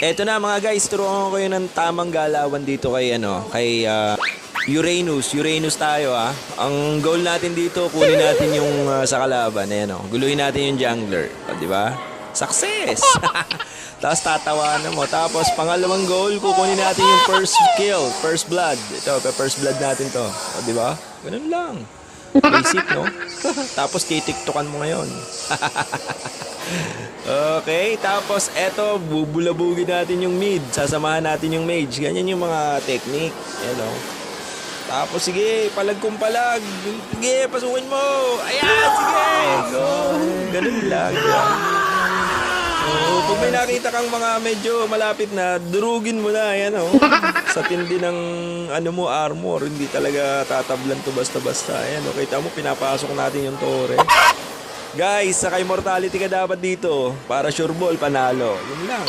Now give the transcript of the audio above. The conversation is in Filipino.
Eto na mga guys, turuan ko kayo ng tamang galawan dito kay Uranus tayo Ang goal natin dito, kunin natin yung sa kalaban. Ayan guluhin natin yung jungler. Di ba? Success! Tapos tatawanan mo. Tapos pangalawang goal, kukunin natin yung first kill, first blood. Ito, first blood natin to. Di ba? Ganun lang. Basic, no? Tapos titiktokan mo ngayon. Okay, tapos eto, bubulabugin natin yung mid. Sasamahan natin yung mage. Ganyan yung mga technique. Tapos sige, palag kung palag. Sige, pasukin mo. Ayan, sige. Go. Ganun lang. Pag may nakita kang mga medyo malapit na, durugin mo na. Ayan sa tindi ng armor. Hindi talaga tatablan to basta-basta. Ayan kita mo, pinapasok natin yung tore. Guys, sa immortality ka dapat dito. Para sure ball, panalo. Yun lang.